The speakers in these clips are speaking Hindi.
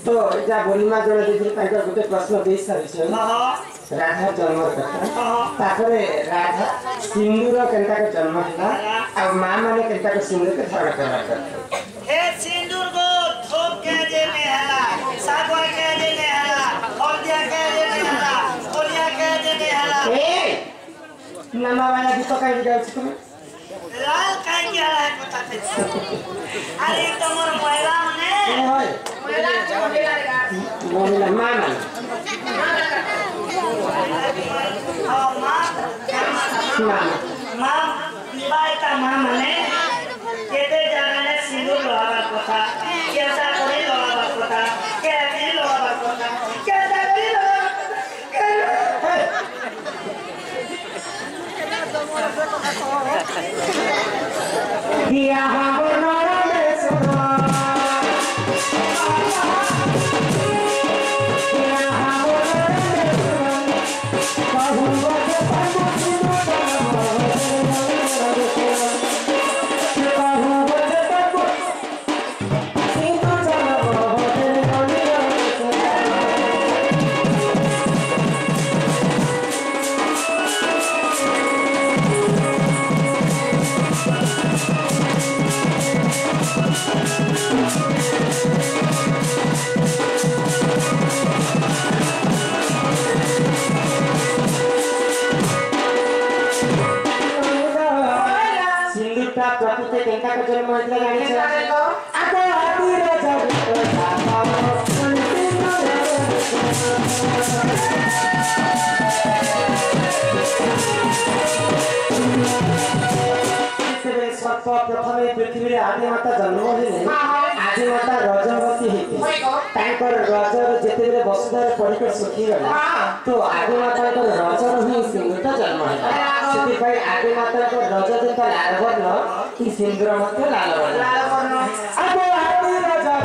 तो जा बोलीमा जण दिथि ताकर गुटे प्रश्न दे सारि छै राधा जन्म कथा ताकरे राधा सिंदूर केनता के जन्म हिला आ मां माने केनता के सिंदूर के धारण करा हे सिंदूर को थोप के जे में हला सागवा के जे में हला हल्दिया के जे में हला ओलिया के जे में हला ए नामा वाला गीत काई गाउ छ तुम लाल काई के हला पता छै अरे तमर महिला ने महिला महिला मामा मां बाई का मां माने केते जगह ने सिंदूर लगावा कथा केसा करे लगावा कथा केते लगावा कथा केसा करे लगावा दिया हम नरे सुना प्रकृति केनका के जन्म होइला जानि छ आको आदिर जगत सर्प प्रथमे पृथ्वी रे आदि माता जन्म होइले आदि माता रजवती हेति तांकर रजर जेतेबेले वसुधार पडिकर सुखी गला तो आदि माता को रजर ही सिंधुता जन्म होला सेति भाई आदि माता को रज जेता लाल वर्ण की सिंदूर मते लाल वर्ण आको आदि रजा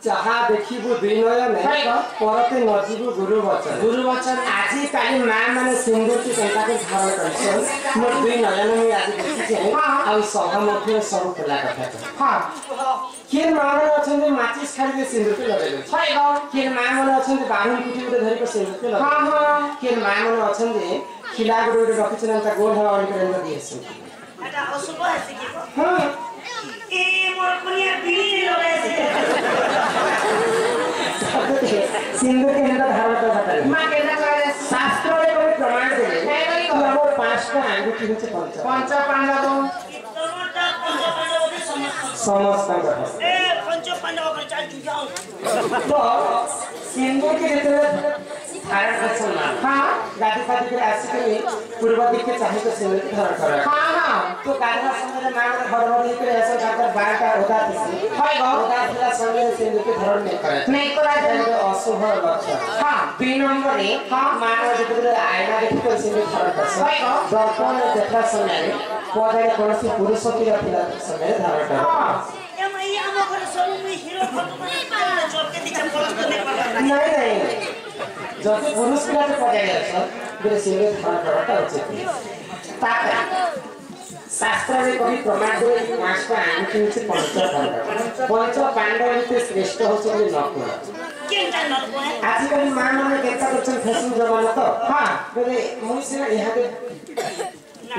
जहा देखिबु दुई नयने परते नजीबु गुरु वचन आजि काली मां माने सिंदूर के केनता के धारण करछन मोर दुई नयन में आज देखि छै आ सह मध्ये सब खोला कथा हां के मां माने अछन माचिस खाली के सिंदूर के लगेले छै के मां माने अछन बाहुन कुटी उते धरि के सिंदूर के लगे हां के मां माने अछन खिला गुरु रखिछन त गोल हवा अनि करे दिएछ एटा अशुभ अछि कि हां ए मोर कुनिया बिली लगाइसे सिंदूर के केनता धारण करता मां केना करे शास्त्र रे कोई प्रमाण देले तो हमर पांचटा अंगूठी होचे पंच पांडव तोरटा पंच पांडव के समस्त ए पंच पांडव के चाल जुगाओ तो सिंदूर के जेते धारण करछन हां गादी फादी के आसी के पूर्व दिख के चाहे तो सिंदूर के धारण करे हां हां तो गादवा समय मां ने भरभर के ऐसा काकर बारटा होता थी हाय गो होता थिला समय सिंदूर के धारण नहीं करा अशुभ लक्षण हां 2 नंबर रे हां मां ने जेते आईना देखि कर सिंदूर धारण करछ हाय गो दर्पण देखा समय पदरे कोनसी पुरुष की रखिला समय धारण करे हां एम ई हम घर सब में हीरो फोटो बना चोप के दिखा पोस्ट करने पड़ता नहीं जब पुरुष के पजाय छ बिरे सिंदूर धारण करता उचित ताका शास्त्र रे कभी प्रमाण दे पांचटा अंगूठी से पंच पांडव ते श्रेष्ठ होछन नकुल केनटा आजकल मां माने केता करछन फैशन जमाना तो हां बोले मुई से यहाँ के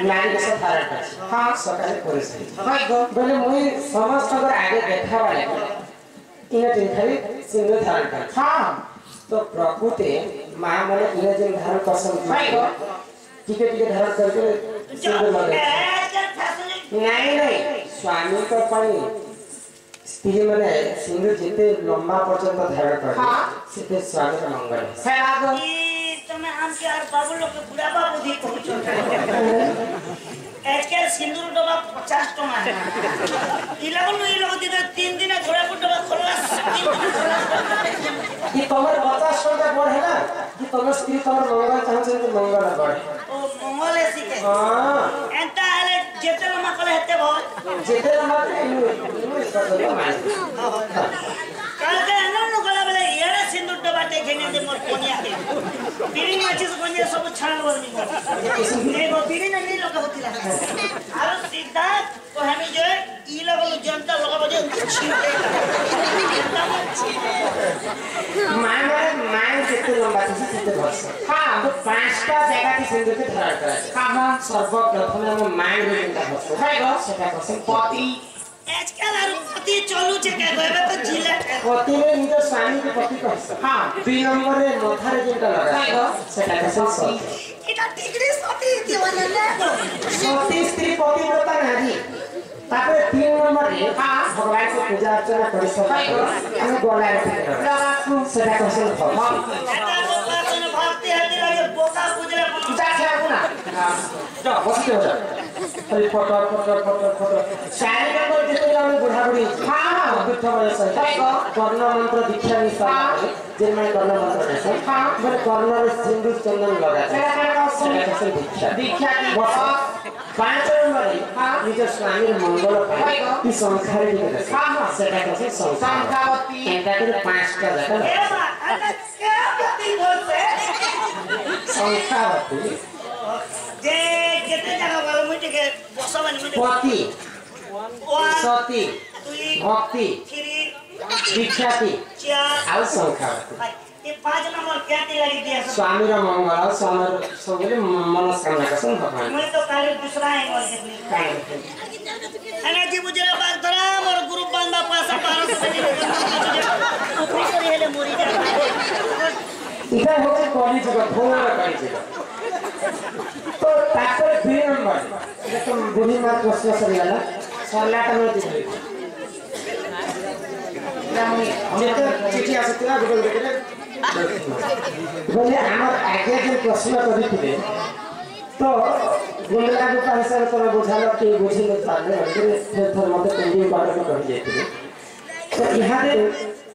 नारी के साथ थारा कर हां सकाले परिस्थिति हां बोले मुई समस्त अगर आगे देखा वाले इने दिन खाली सिंगल धारण कर हां तो प्रकृति मां माने इने दिन धारण करसन हां ठीक है धारण करके सिंगल लगे नहीं स्वामी को पानी स्त्री माने सिंगल जिते लंबा पर्यंत धारण कर हां सिते स्वामी का मंगल है आगो તમે આમ કે આર બાબુ લોક બુડા બાબુ દી પહોંચો আজকাল সিন্দুর ডবা 50 টাকা ই লোক দিতে 3 দিনে ঘোড়া ডবা খলাস कि तमर 50 টাকা পড় है ना कि तमर स्त्री तमर मंगल चाहछे कि मंगल पड़े ओ मंगल सिके हां एंता हले जेते लमा कले हेते भल जेते लमा इनु करदो मान काल के न गला बेले यारे सिंदूर डबा देखे ने दे मोर कोनिया के बीड़ी माचिस कोनिया सब छान बोलनी एगो बीड़ी नहीं लोग होतिला आरो सीधा तो हमें जो ई लगल जनता लोग बजे मान जेते लंबा से जेते वर्ष हां तो पांचटा जगह की सिंदूर के धारण करे हां सर्वप्रथम हम मान रे चिंता करछो हाइगो सेटा कसम पति आजकल आरो पति चलू छे के गबे तो जिला पति रे निज स्वामी के पति कहछ हां 2 नंबर रे माथा रे चिंता लगा हाइगो सेटा कसम सत এটা টিকরি সতী দিওয়ানা না सती स्त्री पतिव्रता नारी तापर 3 नंबर रे भगवान को पूजा अर्चना करि सकै हम गोला रे सेटा कसम भगवान এটা লোकासन भक्ति हति लागे बोका पूजले जा छे ना जा बसते हो जा अरे फोटो शायद को जेते हम बुढ़ा बुढ़ी हां दुख बले सही कर्ण मंत्र दीक्षा निशा जे मैं कर्ण मंत्र है हां बोले कर्ण रे सिंदूर चंदन लगा सेटा कसम दीक्षा की बस 5 नंबर हां निज स्वामी मंगल पाई की संसार की हां सेटा कसम संसावती एटा के 5 का जाता ए बा अरे के गति बोलते संसावती जे केते जगह वाला मुटे के बसवानी मुटे पति सती तुई भक्ति खिरी दीक्षाती चा आउ संखावती ये 5 नंबर क्या लगी दिया स्वामी रा मंगल स्वामी सबले मनस्कामना कसम भगवान मैं तो काले दूसरा है और अने जी बुझरा बाग धराम और गुरु बांधा पासा पारस से ऊपरी करी हेले मोरी जा इधर होचे कॉलेज का भोर कॉलेज तो तापर 2 नंबर ये तो बुढ़ी मां प्रश्न सरियाला सरलाटा में दिले जेते चिठी आसीला गुगल देखले बोले हमर आगे जे प्रश्न करिथिले तो गुंडला को हिसाब से बुझालो कि बुझी न पाले फिर मते पेंडिंग बारे में कहि जाइथिले तो यहाँ